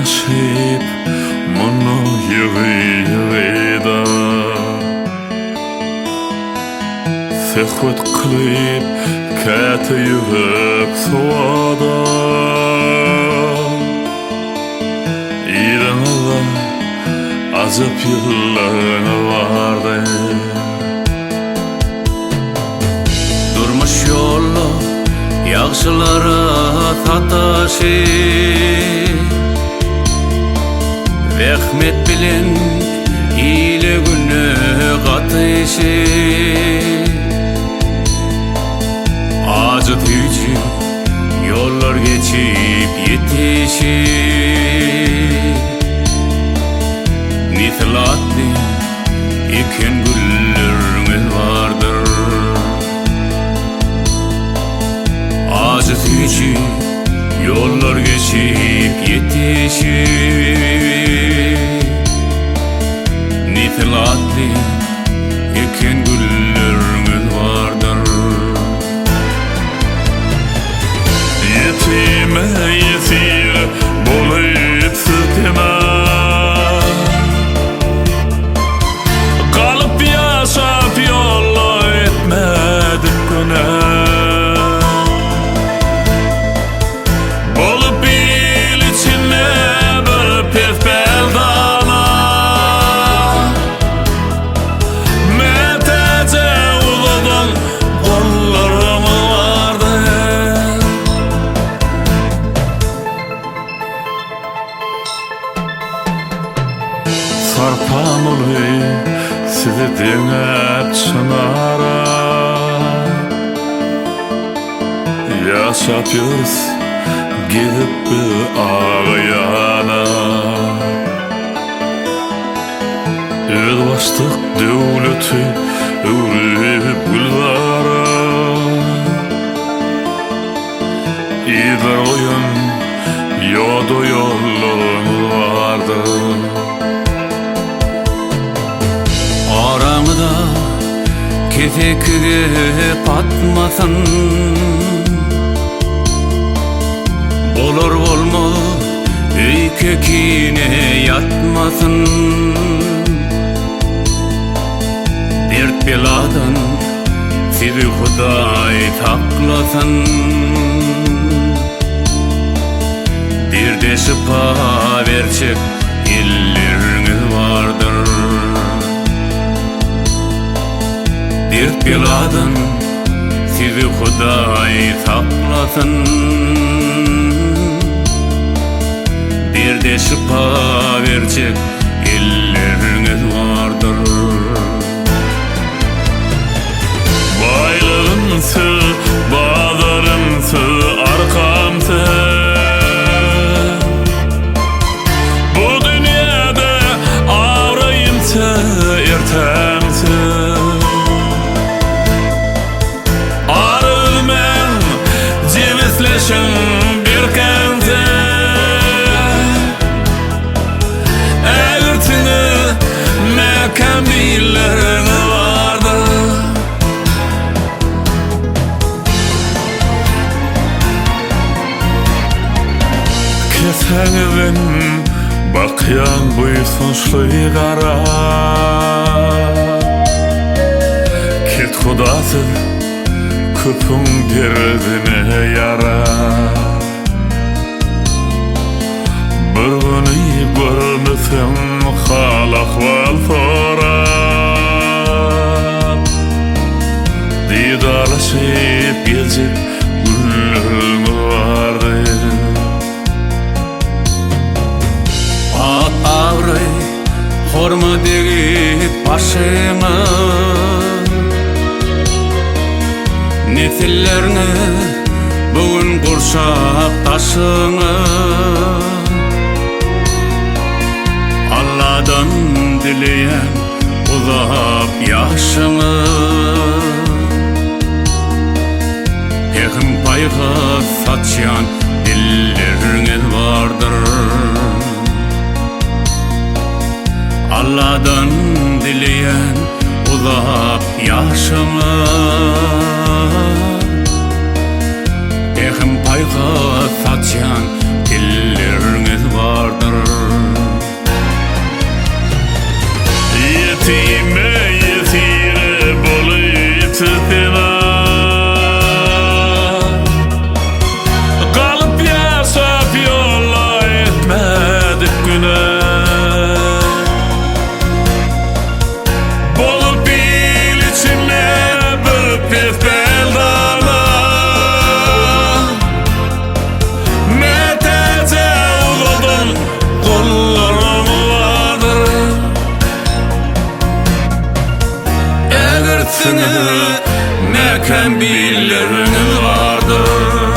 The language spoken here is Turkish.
nasip munu yığıyda Sehvet kılıp kati yığıp suada İranıla azap yıllarına vardı Durmuş yolu yaxşılara tataşı Rahmet bilen ile günü qatışı Acı tüycü yollar geçip yetişir Nitelatli iken güllerimiz vardır Acı tüycü yollar geçip yetişir Nitelatli iken güllerimiz vardır Yetime yesir bolayıp sıtıma Kalıp yaşap yolla etmedik günah Bolup bil içine bir pespel dana Metece uladan kollarım vardı Sarpan oluy sizi dinlep çınara Yaşap yürüs gidip bir ağıyana Yılbaştık devleti öğreyip gülvara İder oyun yodu yolun vardı Aramıda ketekge patmasın Olur olma ey kökine yatmasın Dert beladan sizi Huday saklasın Derde şifa verecek elleriniz vardır Dert beladan sizi Huday saklasın Derde şifa verecek elleriniz vardır Baylığımsı, bağlarımsı, arkamsı Bu dünyada ağrayımsı, ertemsi Arılmen, cevisleşin bir kenti Eğirtini mekan billerini vardı Kesenizin bakyan buysunçlu gara Ket hudası köpün derdine yara Bir günü görmesem halak val soran Didarlaşıp gelecek günlerim vardı Ağrı horma degip başıma Nesillerine bugün kurşak taşıma Allah'dan dileyen uzap yaşını Pekim payga saçyan dilleriniz vardır Allah'dan dileyen uzap yaşını Pekim payga saçyan dilleriniz vardır mekan billeriniz vardır.